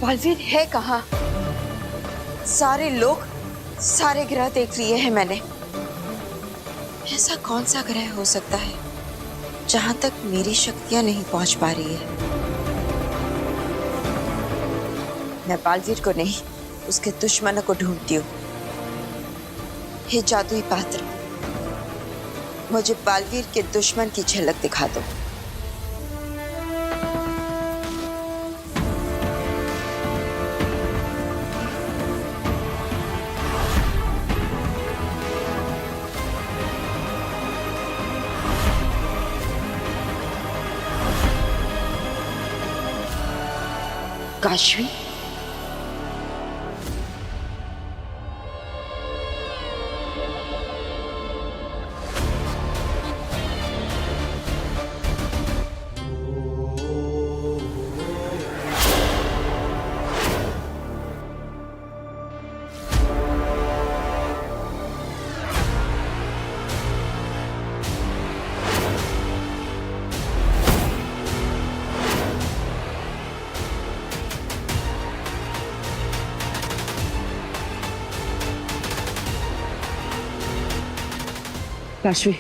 बालवीर है कहाँ? सारे लोग, सारे ग्रह देख लिए हैं मैंने। ऐसा कौन सा ग्रह हो सकता है जहां तक मेरी शक्तियां नहीं पहुंच पा रही है? मैं बालवीर को नहीं, उसके दुश्मनों को ढूंढती हूँ। हे जादुई पात्र, मुझे बालवीर के दुश्मन की झलक दिखा दो। काशवी, काशवी,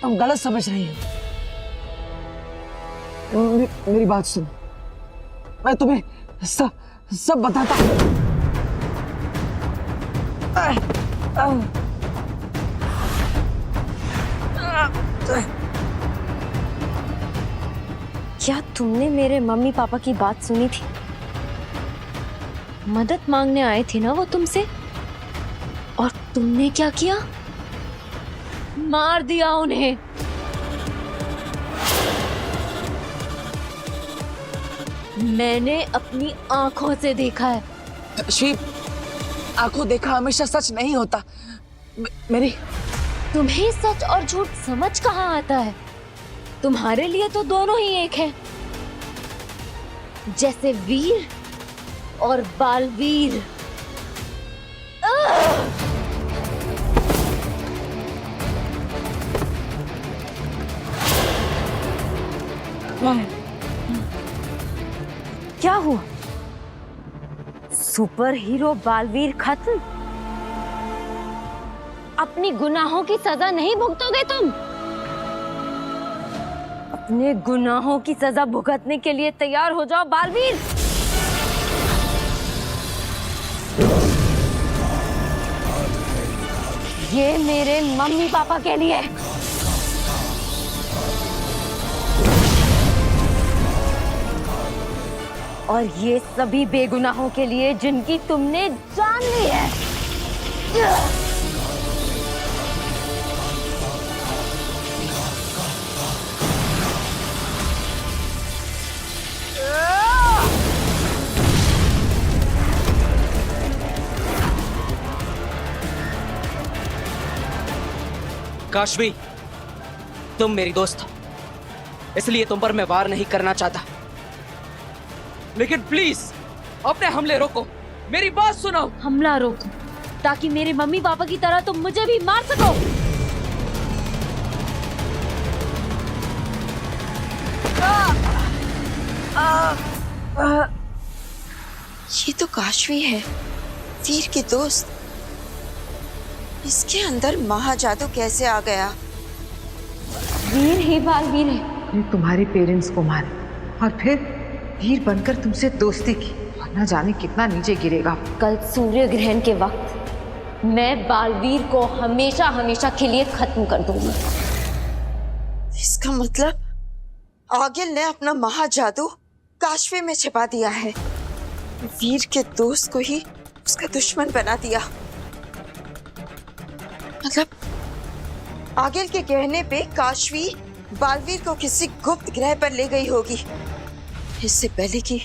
तुम गलत समझ रही हो। मेरी बात सुनो, मैं तुम्हें सब बताता हूँ। क्या तुमने मेरे मम्मी पापा की बात सुनी थी? मदद मांगने आए थे ना वो तुमसे, और तुमने क्या किया? मार दिया उन्हें। मैंने अपनी आंखों से देखा है। शिव, आंखों देखा हमेशा सच नहीं होता। मेरी तुम्हें सच और झूठ समझ कहाँ आता है? तुम्हारे लिए तो दोनों ही एक हैं, जैसे वीर और बालवीर। क्या हुआ? सुपर हीरो बालवीर खत्म? अपनी गुनाहों की सजा नहीं भुगतोगे तुम? अपने गुनाहों की सजा भुगतने के लिए तैयार हो जाओ बालवीर। ये मेरे मम्मी पापा के लिए। और ये सभी बेगुनाहों के लिए जिनकी तुमने जान ली है। काशवी, तुम मेरी दोस्त हो, इसलिए तुम पर मैं वार नहीं करना चाहता, लेकिन प्लीज अपने हमले रोको। मेरी बात सुनो। हमला रोको ताकि मेरे मम्मी पापा की तरह तुम मुझे भी मार सको। ये तो काशवी है, वीर के दोस्त। इसके अंदर महाजादू कैसे आ गया? वीर ही बालवीर है। ने तुम्हारे पेरेंट्स को मारे और फिर वीर बनकर तुमसे दोस्ती की, और न जाने कितना नीचे गिरेगा। कल सूर्य ग्रहण के वक्त मैं बालवीर को हमेशा हमेशा के लिए खत्म कर दूंगी। इसका मतलब आगिल ने अपना महाजादू काशवी में छिपा दिया है। वीर के दोस्त को ही उसका दुश्मन बना दिया। मतलब आगिल के कहने पे काशवी बालवीर को किसी गुप्त ग्रह पर ले गई होगी, इससे पहले कि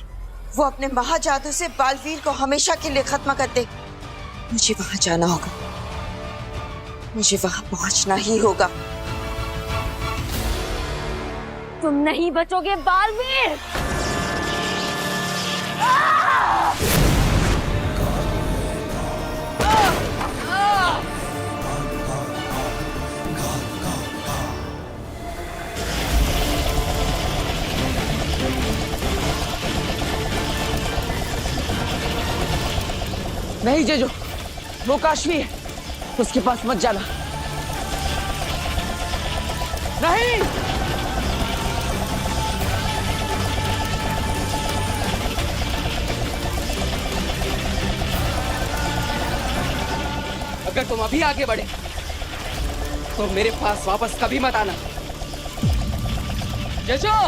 वो अपने महाजादू से बालवीर को हमेशा के लिए खत्म कर दे। मुझे वहां जाना होगा, मुझे वहां पहुंचना ही होगा। तुम नहीं बचोगे बालवीर। नहीं जेजो, वो काशवी है, उसके पास मत जाना। नहीं। अगर तुम अभी आगे बढ़े तो मेरे पास वापस कभी मत आना। जेजो!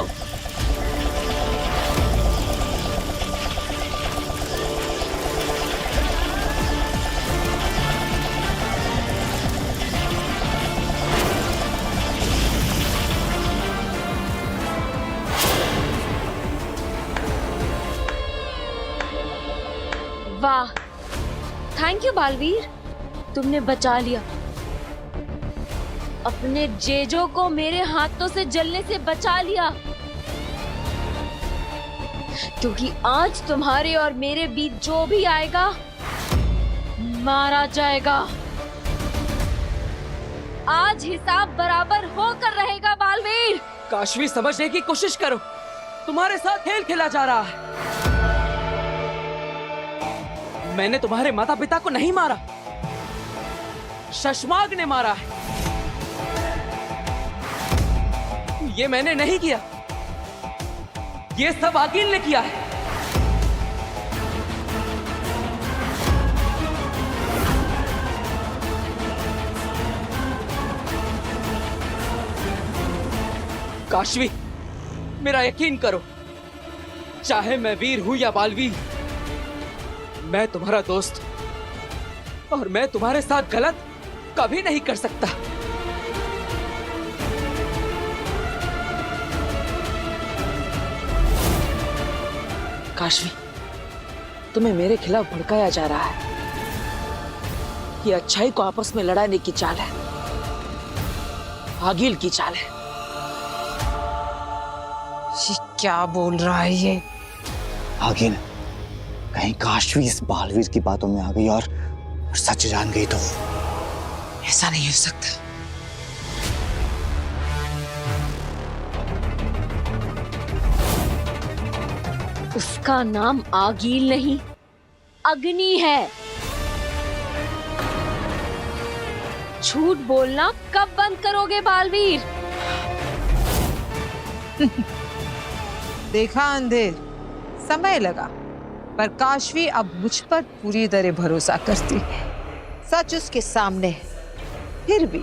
वाह, थैंक यू बालवीर, तुमने बचा लिया। अपने जेजो को मेरे हाथों से जलने से बचा लिया, क्योंकि आज तुम्हारे और मेरे बीच जो भी आएगा मारा जाएगा। आज हिसाब बराबर होकर रहेगा बालवीर। काशवी, समझने की कोशिश करो, तुम्हारे साथ खेल खेला जा रहा है। मैंने तुम्हारे माता पिता को नहीं मारा, शशमाग ने मारा है। ये मैंने नहीं किया, ये सब आगिल ने किया है। काशवी, मेरा यकीन करो, चाहे मैं वीर हूं या बालवीर, मैं तुम्हारा दोस्त हूं और मैं तुम्हारे साथ गलत कभी नहीं कर सकता। काशवी, तुम्हें मेरे खिलाफ भड़काया जा रहा है। ये अच्छाई को आपस में लड़ाने की चाल है, आगिल की चाल है। ये क्या बोल रहा है ये? आगिल, कहीं काशवी इस बालवीर की बातों में आ गई और सच जान गई तो? ऐसा नहीं हो सकता। उसका नाम आगील नहीं, अग्नि है। झूठ बोलना कब बंद करोगे बालवीर? देखा अंधेर, समय लगा, पर काशवी अब मुझ पर पूरी तरह भरोसा करती है। सच उसके सामने है, फिर भी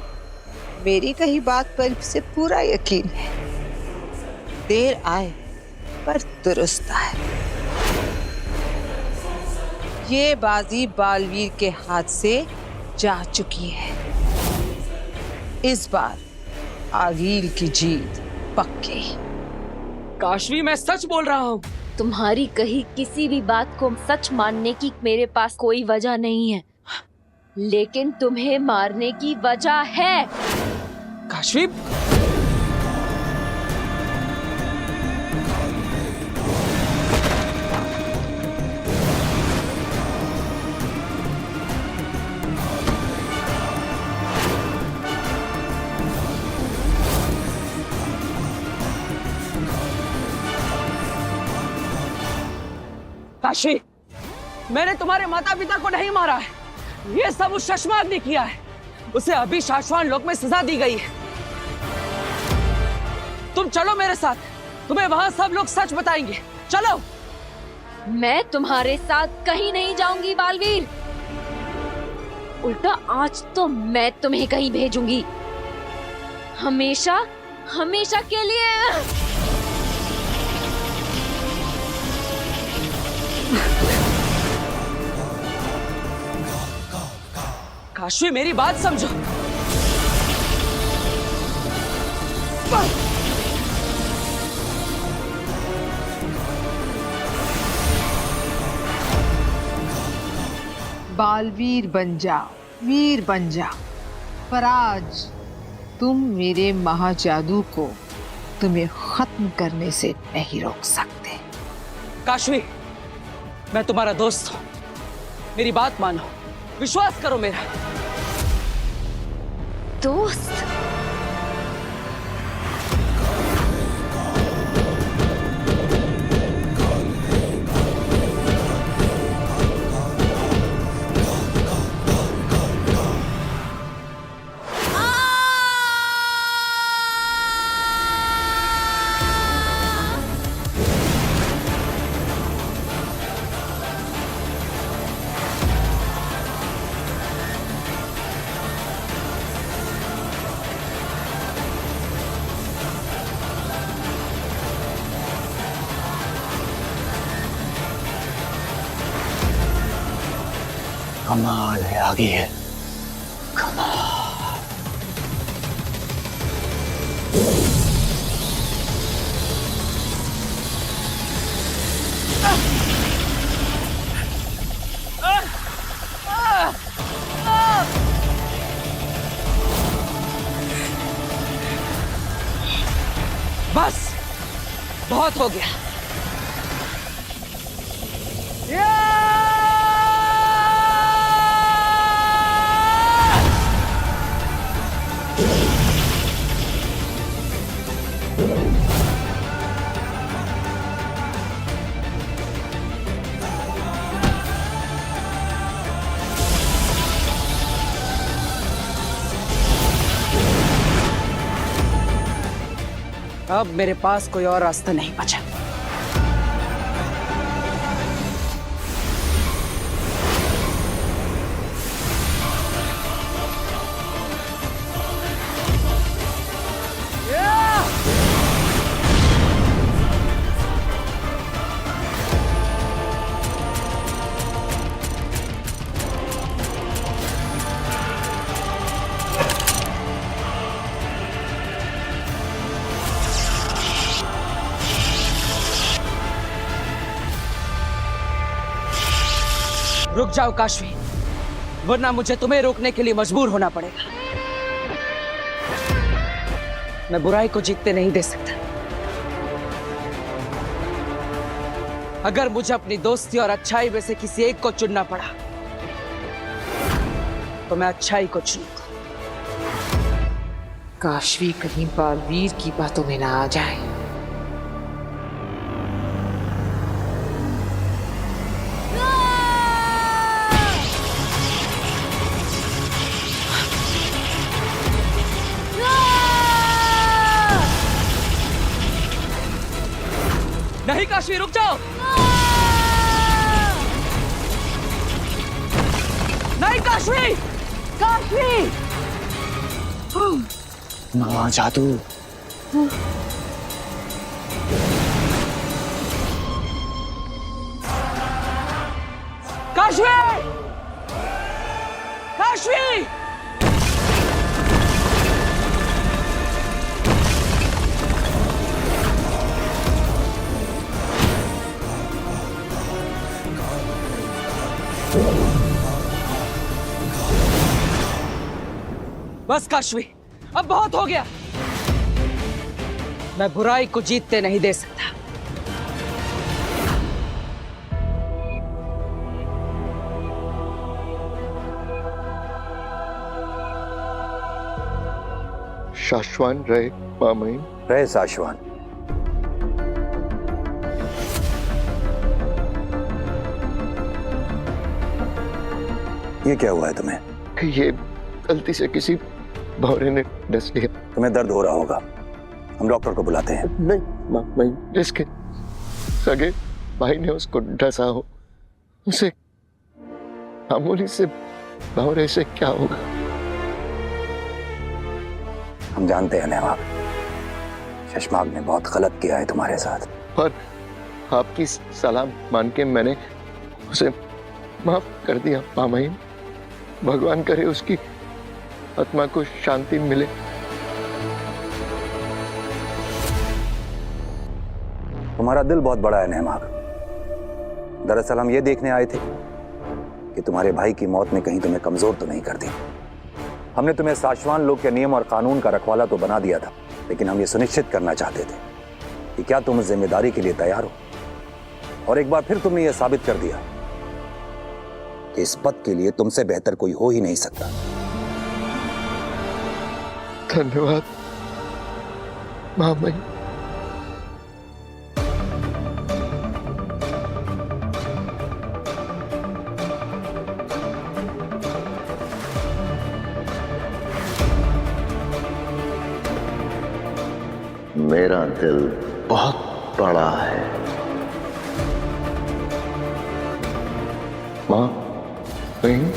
मेरी कही बात पर उसे पूरा यकीन है। देर आए पर दुरुस्त आए। ये बाजी बालवीर के हाथ से जा चुकी है। इस बार आगील की जीत पक्की। काशवी, मैं सच बोल रहा हूं। तुम्हारी कही किसी भी बात को सच मानने की मेरे पास कोई वजह नहीं है, लेकिन तुम्हें मारने की वजह है। काशवी, काशी, मैंने तुम्हारे माता पिता को नहीं मारा है, ये सब उस शशमाग ने किया है। उसे अभी शाश्वान लोक में सजा दी गई है। तुम चलो मेरे साथ, तुम्हें वहां सब लोग सच बताएंगे। चलो। मैं तुम्हारे साथ कहीं नहीं जाऊंगी बालवीर, उल्टा आज तो मैं तुम्हें कहीं भेजूंगी, हमेशा हमेशा के लिए। काशवी, मेरी बात समझो। बालवीर बन जाओ, वीर बन जाओ, पर आज तुम मेरे महाजादू को तुम्हें खत्म करने से नहीं रोक सकते। काशवी, मैं तुम्हारा दोस्त हूं, मेरी बात मानो, विश्वास करो मेरा। दोस्त? कमाल है, आगे है कमाल। बस बहुत हो गया। अब मेरे पास कोई और रास्ता नहीं बचा। रुक जाओ काशवी, वरना मुझे तुम्हें रोकने के लिए मजबूर होना पड़ेगा। मैं बुराई को जीतने नहीं दे सकता। अगर मुझे अपनी दोस्ती और अच्छाई में से किसी एक को चुनना पड़ा तो मैं अच्छाई को चुनूंगा। काशवी कहीं बालवीर की बातों में ना आ जाए। नहीं काशवी, रुक जाओ। नहीं काशवी, काशवी। माँ जादू। काशवी, काशवी। बस काशवी, अब बहुत हो गया। मैं बुराई को जीतते नहीं दे सकता। शाश्वान रहे मामई। रहे शाश्वान। ये क्या हुआ है तुम्हें? ये गलती से किसी भौरे ने डस लिया। तुम्हें दर्द हो रहा होगा, हम डॉक्टर को बुलाते हैं। नहीं मामई, जिसके सगे भाई ने उसको डसा हो, उसे मामूली से भौरे से क्या होगा? हम जानते हैं नवाब, शशमाग ने बहुत गलत किया है तुम्हारे साथ। और आपकी सलाम मान के मैंने उसे माफ कर दिया मामई। भगवान करे उसकी आत्मा को शांति मिले। तुम्हारा दिल बहुत बड़ा है नहमाग। दरअसल हम ये देखने आए थे कि तुम्हारे भाई की मौत ने कहीं तुम्हें कमजोर तो नहीं कर दी। हमने तुम्हें शाश्वान लोग के नियम और कानून का रखवाला तो बना दिया था, लेकिन हम ये सुनिश्चित करना चाहते थे कि क्या तुम इस जिम्मेदारी के लिए तैयार हो। और एक बार फिर तुमने ये साबित कर दिया कि इस पद के लिए तुमसे बेहतर कोई हो ही नहीं सकता। धन्यवाद मामई। मेरा दिल बहुत बड़ा है। माँ बहन,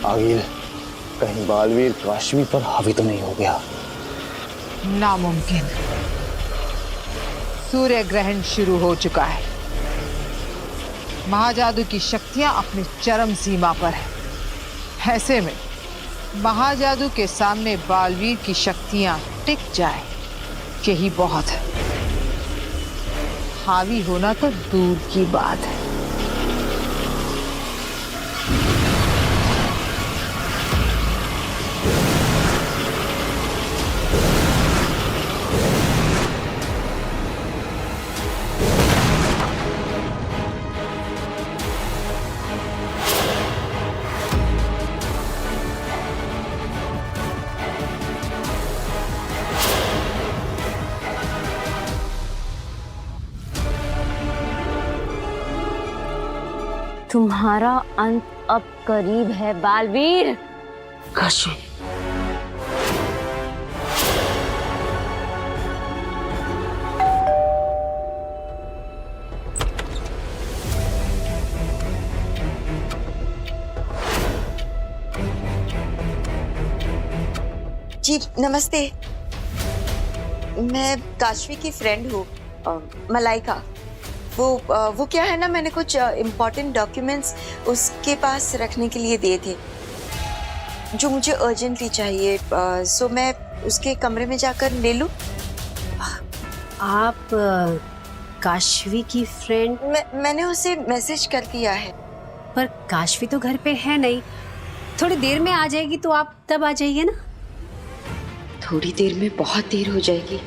आगिल, कहीं बालवीर काशवी पर हावी तो नहीं हो गया? नामुमकिन। सूर्य ग्रहण शुरू हो चुका है। महाजादू की शक्तियां अपनी चरम सीमा पर है। ऐसे में महाजादू के सामने बालवीर की शक्तियां टिक जाए, यही बहुत है। हावी होना तो दूर की बात है। तुम्हारा अंत अब करीब है बालवीर। काशवी, जी नमस्ते, मैं काशवी की फ्रेंड हूँ, मलाइका। वो क्या है ना, मैंने कुछ इम्पोर्टेंट डॉक्यूमेंट्स उसके पास रखने के लिए दिए थे जो मुझे अर्जेंटली चाहिए। सो मैं उसके कमरे में जाकर ले लूँ? आप काशवी की फ्रेंड? मैंने उसे मैसेज कर दिया है। पर काशवी तो घर पे है नहीं, थोड़ी देर में आ जाएगी, तो आप तब आ जाइए ना। थोड़ी देर में बहुत देर हो जाएगी।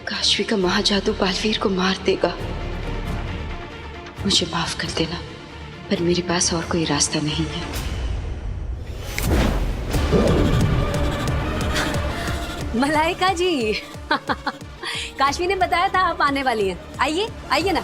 काशवी का महाजादू बालवीर को मार देगा। मुझे माफ कर देना, पर मेरे पास और कोई रास्ता नहीं है। मलाइका जी काशवी ने बताया था आप आने वाली हैं। आइए आइए ना।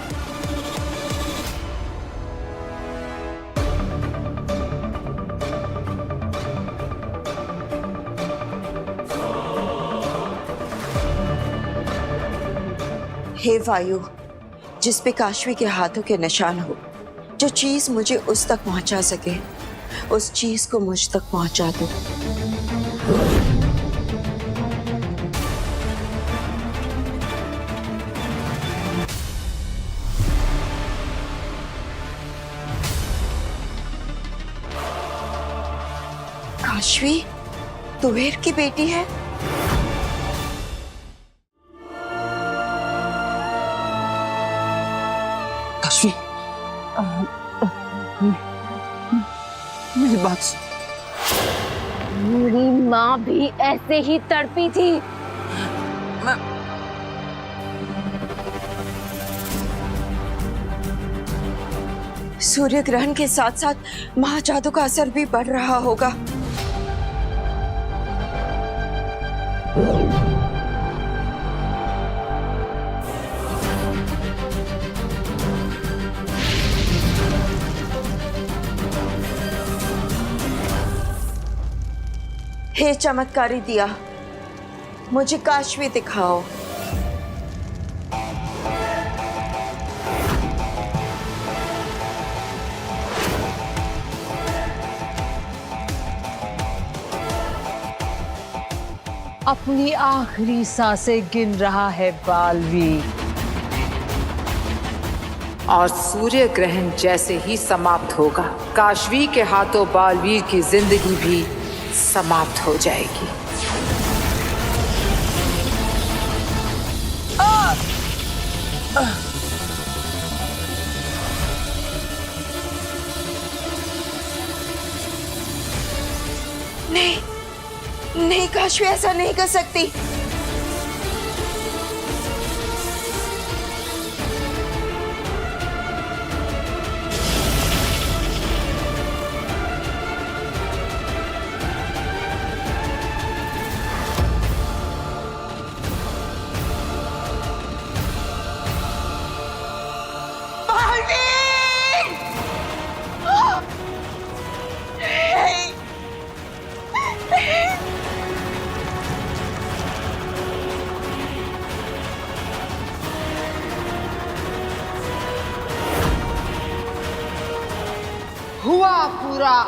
हे वायु, जिस पे काशवी के हाथों के निशान हो, जो चीज मुझे उस तक पहुंचा सके, उस चीज को मुझ तक पहुंचा दो। काशवी तुहेर की बेटी है? काशवी, मेरी बात सुन। मेरी माँ भी ऐसे ही तड़पी थी। सूर्य ग्रहण के साथ साथ महाजादू का असर भी बढ़ रहा होगा। हे चमत्कारी दिया, मुझे काशवी दिखाओ। अपनी आखिरी सांसें गिन रहा है बालवीर, और सूर्य ग्रहण जैसे ही समाप्त होगा, काशवी के हाथों बालवीर की जिंदगी भी समाप्त हो जाएगी। नहीं नहीं, काशवी ऐसा नहीं कर सकती।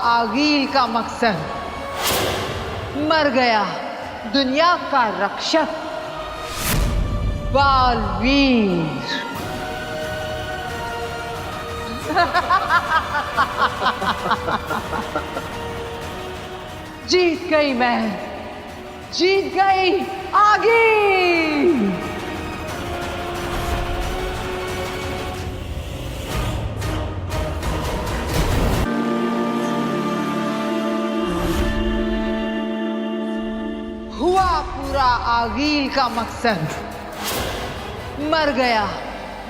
आगील का मकसद, मर गया दुनिया का रक्षक बालवीर। जीत गई मैं, जीत गई आगील। हुआ पूरा आगील का मकसद, मर गया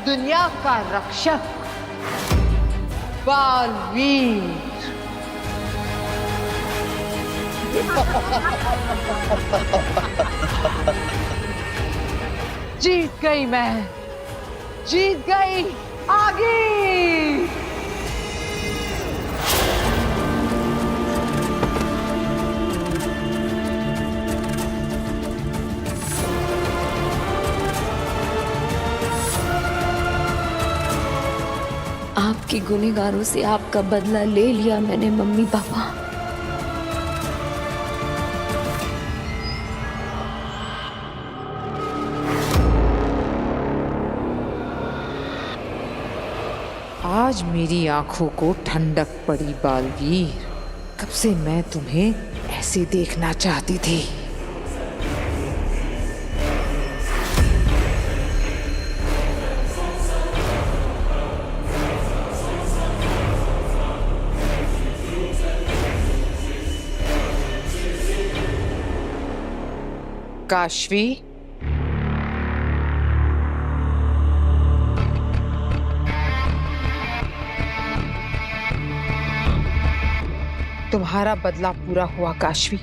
दुनिया का रक्षक बालवीर। जीत गई मैं, जीत गई आगील। आपके गुनहगारों से आपका बदला ले लिया मैंने मम्मी पापा। आज मेरी आंखों को ठंडक पड़ी बालवीर। कब से मैं तुम्हें ऐसे देखना चाहती थी। काशवी, तुम्हारा बदला पूरा हुआ काशवी।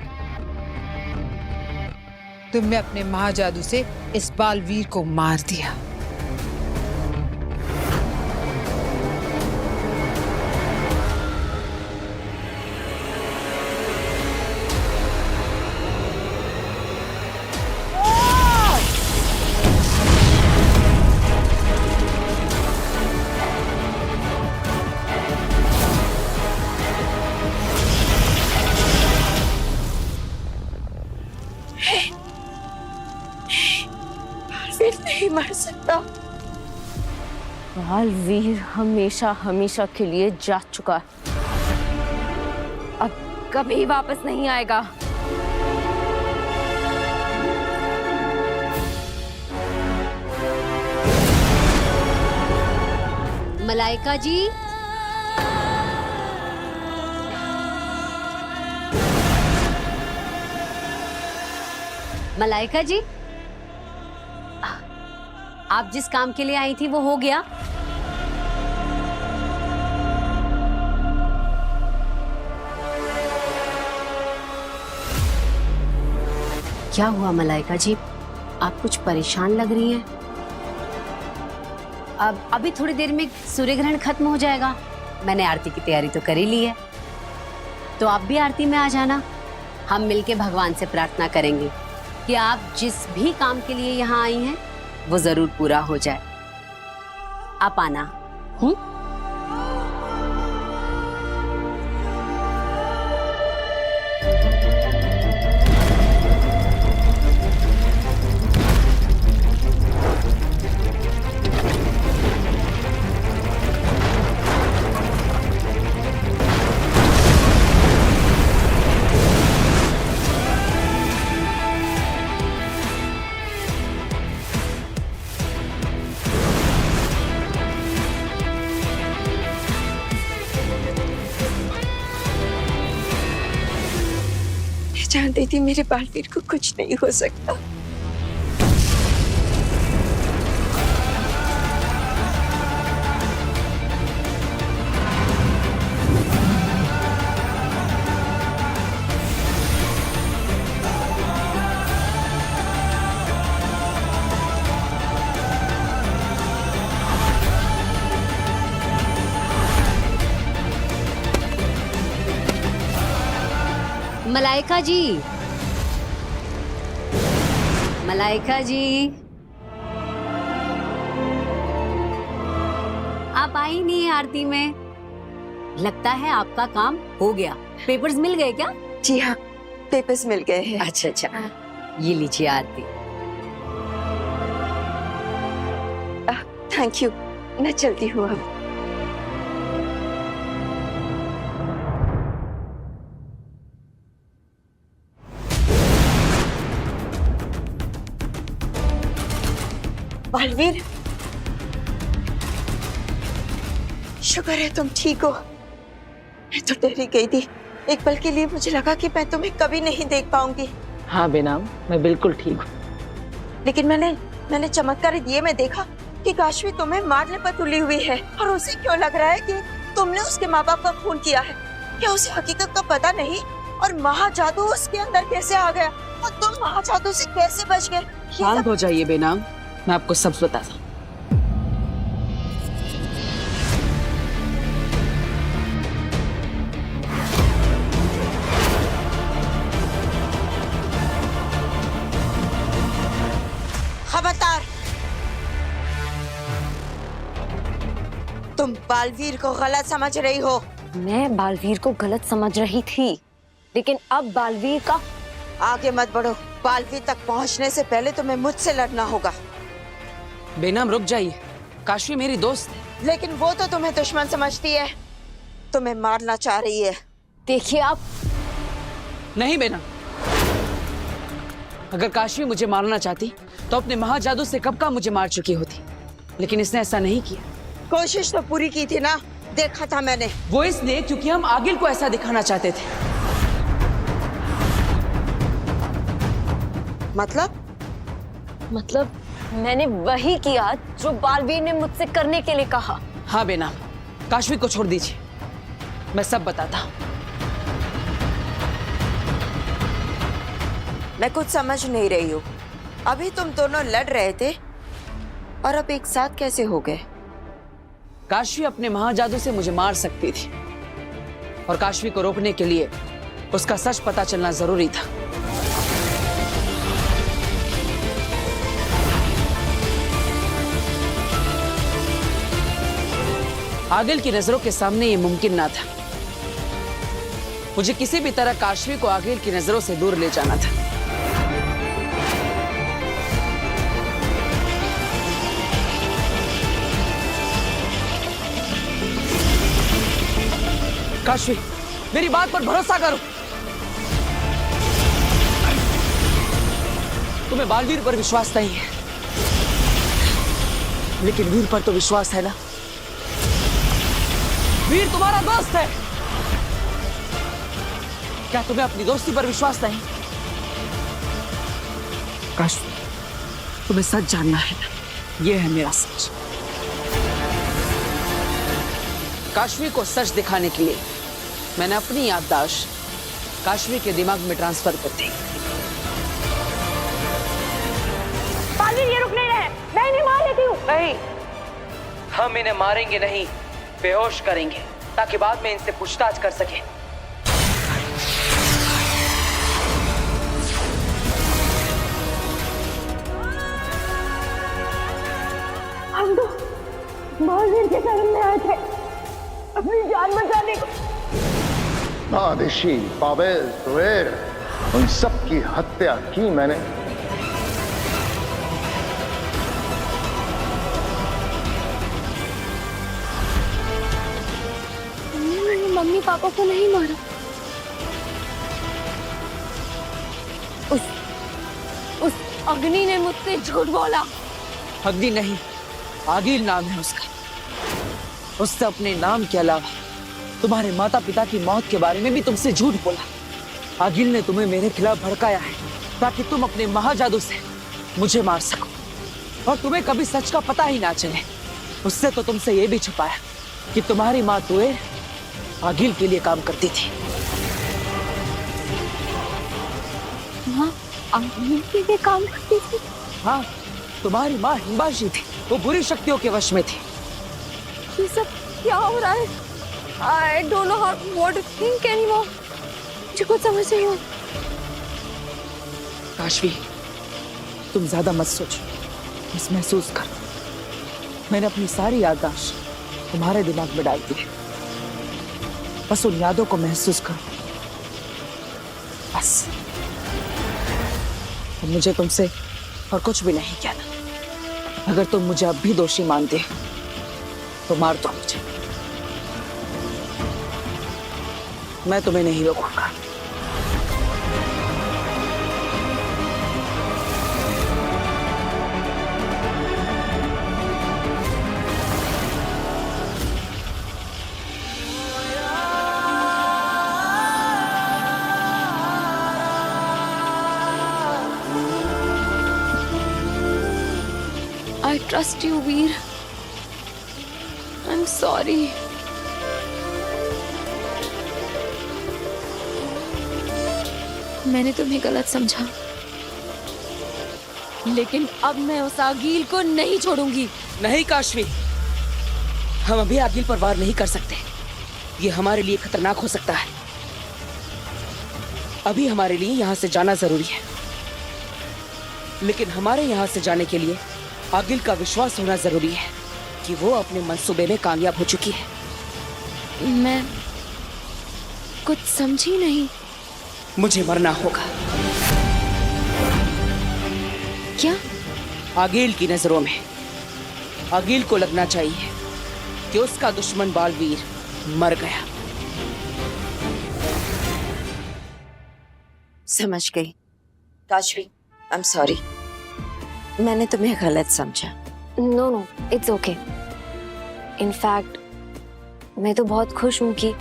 तुमने अपने महाजादू से इस बालवीर को मार दिया। नहीं मर सकता। बालवीर हमेशा हमेशा के लिए जा चुका, अब कभी वापस नहीं आएगा। मलाइका जी, मलाइका जी, आप जिस काम के लिए आई थी वो हो गया? क्या हुआ मलाइका जी, आप कुछ परेशान लग रही हैं? अब अभी थोड़ी देर में सूर्य ग्रहण खत्म हो जाएगा। मैंने आरती की तैयारी तो कर ही ली है, तो आप भी आरती में आ जाना। हम मिलके भगवान से प्रार्थना करेंगे कि आप जिस भी काम के लिए यहाँ आई हैं वो जरूर पूरा हो जाए। आप आना। जानती थी मेरे बालवीर को कुछ नहीं हो सकता। मलाइका जी, मलाइका जी, आप आई नहीं आरती में। लगता है आपका काम हो गया। पेपर्स मिल गए क्या? जी हाँ, पेपर्स मिल गए हैं। अच्छा अच्छा, ये लीजिए आरती। थैंक यू, मैं चलती हूँ अब। बालवीर, शुक्र है तुम ठीक हो। मैं तो डर ही गई थी, एक पल के लिए मुझे लगा कि मैं तुम्हें कभी नहीं देख पाऊंगी। हाँ बेनाम, मैं बिल्कुल ठीक हूँ। लेकिन मैंने चमत्कारी दिए में देखा कि काशवी तुम्हें मारने पर तुली हुई है, और उसे क्यों लग रहा है कि तुमने उसके माँ बाप का खून किया है। क्या उसे हकीकत का पता नहीं? और महाजादू उसके अंदर कैसे आ गया, और तुम महाजादू से कैसे बच गए? शांत हो जाइए बेनाम, मैं आपको सब बताता हूँ। खबरदार, तुम बालवीर को गलत समझ रही हो। मैं बालवीर को गलत समझ रही थी, लेकिन अब बालवीर का आगे मत बढ़ो। बालवीर तक पहुंचने से पहले तुम्हें मुझसे लड़ना होगा। बेनाम रुक जाइए, काशवी मेरी दोस्त है। लेकिन वो तो तुम्हें दुश्मन समझती है, तुम्हें मारना चाह रही है। देखिए आप। नहीं बेनाम, अगर काशवी मुझे मारना चाहती तो अपने महाजादू से कब का मुझे मार चुकी होती, लेकिन इसने ऐसा नहीं किया। कोशिश तो पूरी की थी ना, देखा था मैंने। वो इसलिए क्योंकि हम आगिल को ऐसा दिखाना चाहते थे। मतलब मैंने वही किया जो बालवीर ने मुझसे करने के लिए कहा। हाँ बेनाम, काशवी को छोड़ दीजिए, मैं सब बताता हूँ। मैं कुछ समझ नहीं रही हूँ। अभी तुम दोनों लड़ रहे थे और अब एक साथ कैसे हो गए? काशवी अपने महाजादू से मुझे मार सकती थी, और काशवी को रोकने के लिए उसका सच पता चलना जरूरी था। आगिल की नजरों के सामने ये मुमकिन ना था। मुझे किसी भी तरह काशवी को आगिल की नजरों से दूर ले जाना था। काशवी, मेरी बात पर भरोसा करो। तुम्हें बालवीर पर विश्वास नहीं है, लेकिन वीर पर तो विश्वास है ना। वीर तुम्हारा दोस्त है, क्या तुम्हें अपनी दोस्ती पर विश्वास नहीं? काशवी, तुम्हें सच जानना है ना, यह है मेरा सच। काशवी को सच दिखाने के लिए मैंने अपनी याददाश्त काशवी के दिमाग में ट्रांसफर कर दी। बालवीर ये रुक नहीं रहे, मैं इन्हें मार लेती हूँ। नहीं, हम इन्हें मारेंगे नहीं, बेहोश करेंगे, ताकि बाद में इनसे पूछताछ कर सके। हम तो बालवीर के शरण में आए थे अपनी जान बचाने को। आदिशी, पावेल, जुबैर, उन सब की हत्या की मैंने। मैंने मम्मी पापा को नहीं मारा। उस अग्नि ने मुझसे झूठ बोला। अग्नि नहीं, आगिल नाम है उसका। उससे अपने नाम के अलावा तुम्हारे माता पिता की मौत के बारे में भी तुमसे झूठ बोला। आगिल ने तुम्हें मेरे खिलाफ भड़काया है ताकि तुम अपने महाजादू से मुझे मार सको, और तुम्हें कभी सच का पता ही ना चले। उससे तो तुमसे ये भी छुपाया कि तुम्हारी माँ तुए आगिल के लिए काम करती थी। माँ आगिल के लिए काम करती थी? हाँ, तुम्हारी माँ हिंबाशी थी, वो बुरी शक्तियों के वश में थी। ये सब क्या हो रहा है? I don't know what to think anymore. मुझे कुछ समझ नहीं हो। काशवी, तुम ज्यादा मत सोचो, बस महसूस कर। मैंने अपनी सारी याददाश्त तुम्हारे दिमाग में डाल दी है। बस उन यादों को महसूस करो, बस। और मुझे तुमसे और कुछ भी नहीं कहना। अगर तुम मुझे अब भी दोषी मानते हो तो मार दो मुझे, मैं तुम्हें नहीं रोकूंगा। I trust you, Veer. I'm sorry। मैंने तुम्हें गलत समझा, लेकिन अब मैं उस आगील को नहीं छोड़ूंगी। नहीं काशवी, हम अभी आगिल पर वार नहीं कर सकते। ये हमारे लिए खतरनाक हो सकता है। अभी हमारे लिए यहाँ से जाना जरूरी है, लेकिन हमारे यहाँ से जाने के लिए आगिल का विश्वास होना जरूरी है कि वो अपने मंसूबे में कामयाब हो चुकी है। मैं कुछ समझी नहीं। मुझे मरना होगा। क्या? आगिल की नजरों में आगिल को लगना चाहिए कि उसका दुश्मन बालवीर मर गया। समझ गई काशवी, आई एम सॉरी, मैंने तुम्हें गलत समझा। No no, it's okay. In fact मैं तो बहुत खुश हूँ कि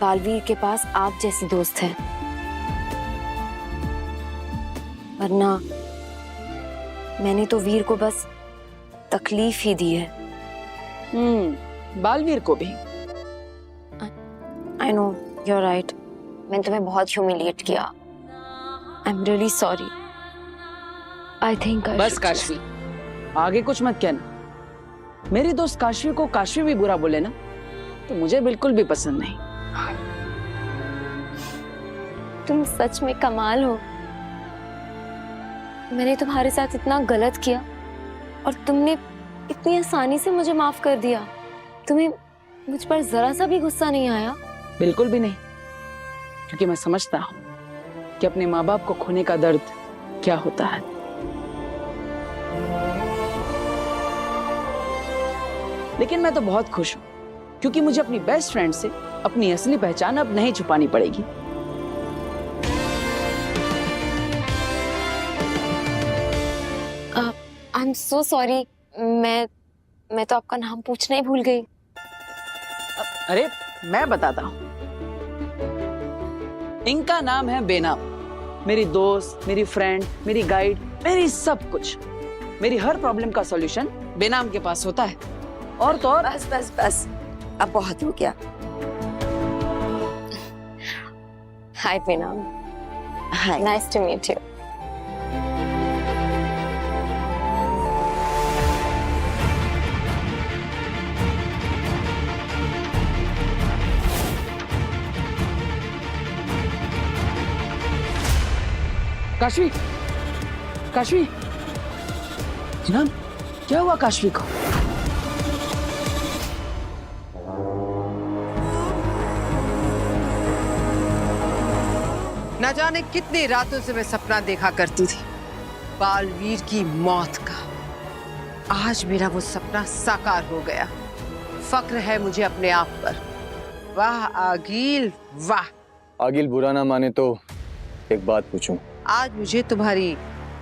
बालवीर के पास आप जैसी दोस्त है, वरना मैंने तो वीर को बस तकलीफ ही दी है। बालवीर को भी। I know, you are right. मैंने तुम्हें बहुत ह्यूमिलिएट किया। I am really sorry. I think बस काशवी, आगे कुछ मत कहना। मेरी दोस्त काशवी को काशवी भी बुरा बोले ना तो मुझे बिल्कुल भी पसंद नहीं। तुम सच में कमाल हो। मैंने तुम्हारे साथ इतना गलत किया और तुमने इतनी आसानी से मुझे माफ कर दिया। तुम्हें मुझ पर जरा सा भी गुस्सा नहीं आया? बिल्कुल भी नहीं, क्योंकि मैं समझता हूँ कि अपने माँ बाप को खोने का दर्द क्या होता है। लेकिन मैं तो बहुत खुश हूँ क्योंकि मुझे अपनी बेस्ट फ्रेंड से अपनी असली पहचान अब नहीं छुपानी पड़ेगी। I am so sorry. मैं तो आपका नाम पूछना ही भूल गई। अरे मैं बताता हूँ, इनका नाम है बेनाम। मेरी दोस्त, मेरी फ्रेंड, मेरी गाइड, मेरी सब कुछ। मेरी हर प्रॉब्लम का सॉल्यूशन बेनाम के पास होता है। और तो और बस बस बस, अब बहुत हो गया। हाय बेनाम। Hi, nice to meet you. Kashvi, Kashvi, जनाब क्या हुआ काशवी को? न जाने कितनी रातों से मैं सपना देखा करती थी बालवीर की मौत का। आज मेरा वो सपना साकार हो गया। फक्र है मुझे अपने आप पर। वाह आगिल, वाह। आगिल बुरा ना माने तो एक बात पूछूं? आज मुझे तुम्हारी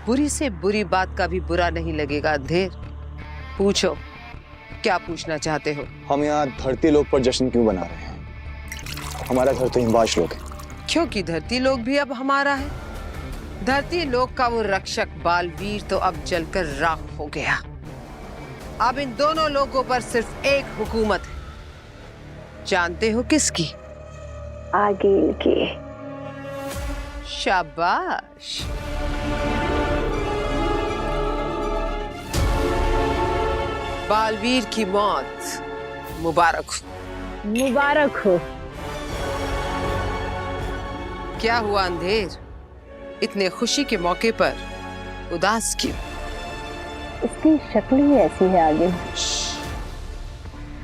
बुरी से बुरी बात का भी बुरा नहीं लगेगा अंधेर। पूछो, क्या पूछना चाहते हो? हम यहाँ धरती लोक पर जश्न क्यों बना रहे हैं? हमारा घर तो हिमवाश लोक है। क्योंकि धरती लोक भी अब हमारा है। धरती लोक का वो रक्षक बालवीर तो अब जलकर राख हो गया। अब इन दोनों लोगों पर सिर्फ एक हुकूमत है। जानते हो किसकी? आगिल की। शाबाश। बालवीर की मौत मुबारक हो। मुबारक हो। क्या हुआ अंधेर, इतने खुशी के मौके पर उदास क्यों? इसकी शक्ल ही ऐसी है आगिल।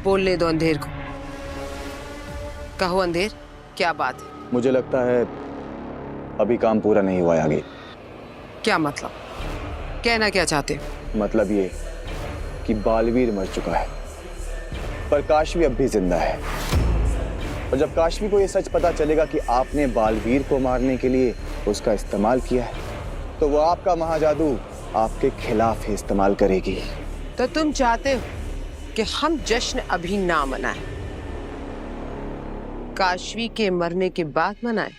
बोलने दो अंधेर को। कहो अंधेर, क्या बात है? मुझे लगता है अभी काम पूरा नहीं हुआ है आगे। क्या मतलब? कहना क्या चाहते हो? मतलब ये कि बालवीर मर चुका है पर काशवी अब भी जिंदा है। और जब काशवी को ये सच पता चलेगा कि आपने बालवीर को मारने के लिए उसका इस्तेमाल किया है तो वो आपका महाजादू आपके खिलाफ ही इस्तेमाल करेगी। तो तुम चाहते हो कि हम जश्न अभी ना मनाएं, काशवी के मरने के बाद मनाएं?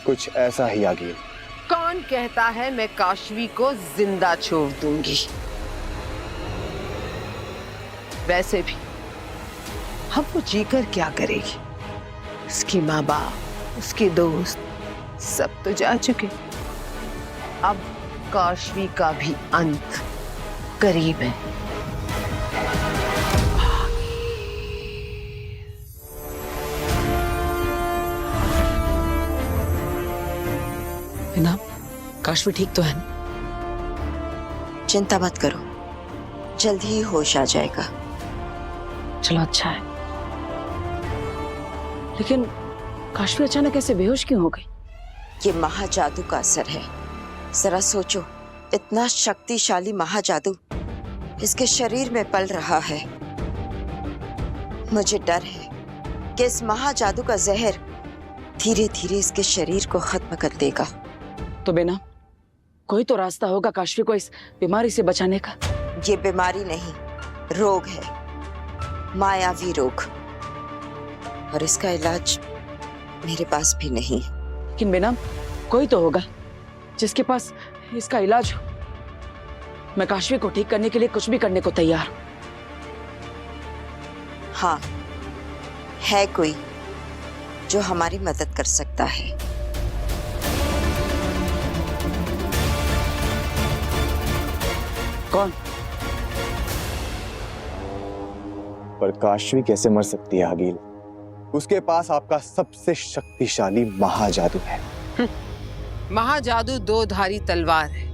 कुछ ऐसा ही आगे। कौन कहता है मैं काशवी को जिंदा छोड़ दूंगी? वैसे भी हम वो जीकर क्या करेगी? उसकी माँ बाप, उसके दोस्त सब तो जा चुके। अब काशवी का भी अंत करीब है। बिना, काशवी ठीक तो है ना? चिंता मत करो, जल्द ही होश आ जाएगा। चलो अच्छा है। लेकिन काशवी अचानक ऐसे बेहोश क्यों हो गई? ये महाजादू का असर है। जरा सोचो, इतना शक्तिशाली महाजादू इसके शरीर में पल रहा है। मुझे डर है कि इस महाजादू का जहर धीरे धीरे इसके शरीर को खत्म कर देगा। तो बिना, कोई तो रास्ता होगा काशवी को इस बीमारी से बचाने का। ये बीमारी नहीं, रोग है, मायावी रोग, और इसका इलाज मेरे पास भी नहीं है। लेकिन बिना, कोई तो होगा जिसके पास इसका इलाज हो। मैं काशवी को ठीक करने के लिए कुछ भी करने को तैयार हूं। हाँ, है कोई जो हमारी मदद कर सकता है। कौन? पर काशवी कैसे मर सकती है आगिल? उसके पास आपका सबसे शक्तिशाली महाजादू है। महाजादू दो धारी तलवार है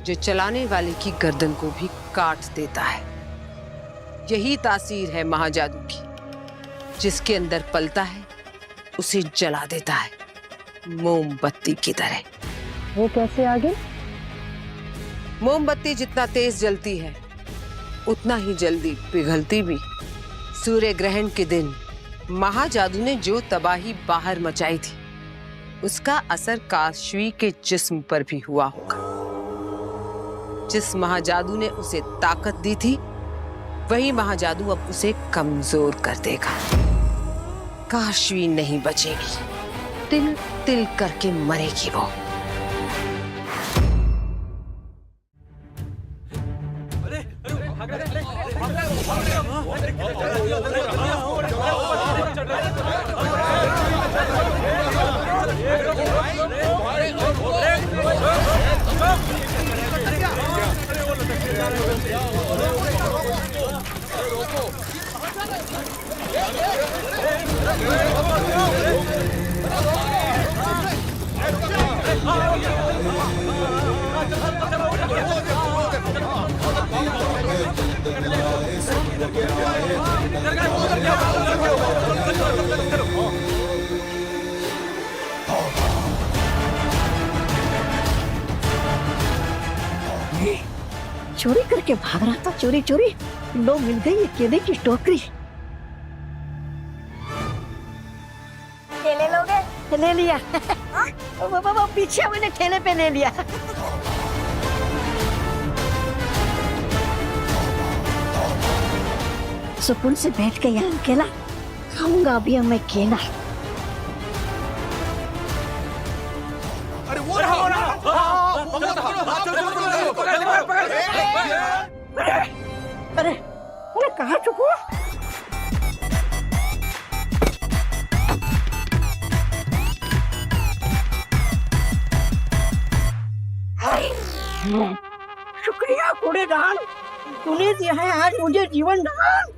जो चलाने वाले की गर्दन को भी काट देता है। यही तासीर है महाजादू की। जिसके अंदर पलता है उसे जला देता है, मोमबत्ती की तरह। वो कैसे आगे? मोमबत्ती जितना तेज जलती है उतना ही जल्दी पिघलती भी। सूर्य ग्रहण के दिन महाजादू ने जो तबाही बाहर मचाई थी उसका असर काशवी के जिस्म पर भी हुआ होगा। जिस महाजादू ने उसे ताकत दी थी वही महाजादू अब उसे कमजोर कर देगा। काशवी नहीं बचेगी, तिल तिल करके मरेगी वो। चोरी करके भाग रहा था, चोरी चोरी लो मिल गई ये केले की टोकरी। केले लोगे? ले लिया। वो पीछे मैंने ठेले पे ले लिया। सुकून से बैठ के यहाँ केला खाऊंगा अभी मैं केला। अरे अरे कहाँ छुपो? शुक्रिया कूड़ेदान, तूने दिया है आज मुझे जीवन दान।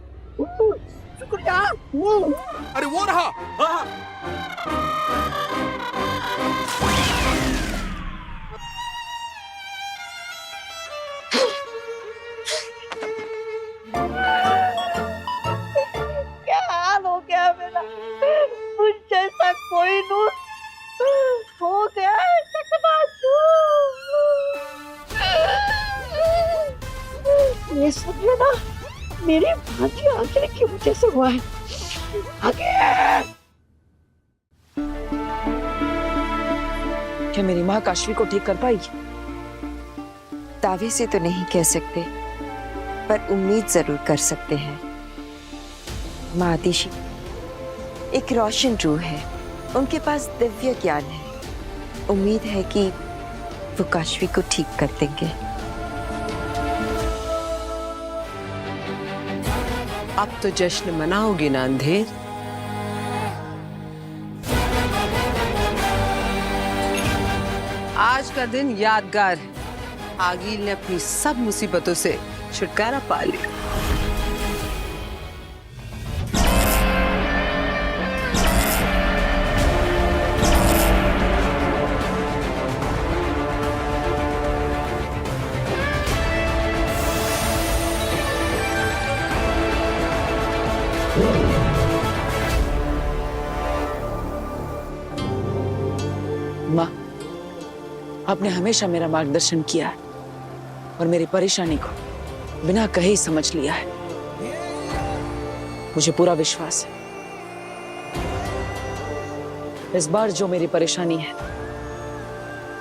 शुक्रिया। अरे वो रहा। क्या हाल हो गया मेरा? ये ना मेरी भांजी आंचल की वजह से हुआ है। आगे क्या मेरी माँ काशवी को ठीक कर पाएगी? दावे से तो नहीं कह सकते, पर उम्मीद जरूर कर सकते हैं। माँ आतिशी एक रोशन रूह है, उनके पास दिव्य ज्ञान है। उम्मीद है कि वो काशवी को ठीक कर देंगे। अब तो जश्न मनाओगी ना अंधेर? आज का दिन यादगार है। आगिल ने अपनी सब मुसीबतों से छुटकारा पा लिया। माँ, आपने हमेशा मेरा मार्गदर्शन किया है और मेरी परेशानी को बिना कहे ही समझ लिया है। मुझे पूरा विश्वास है इस बार जो मेरी परेशानी है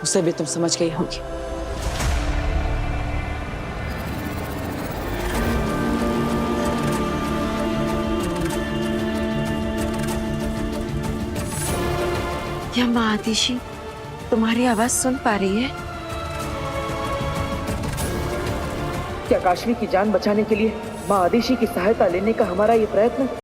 उसे भी तुम समझ गई होगी। क्या माँ आतिशी तुम्हारी आवाज सुन पा रही है? क्या काशवी की जान बचाने के लिए माँ आदिशी की सहायता लेने का हमारा ये प्रयत्न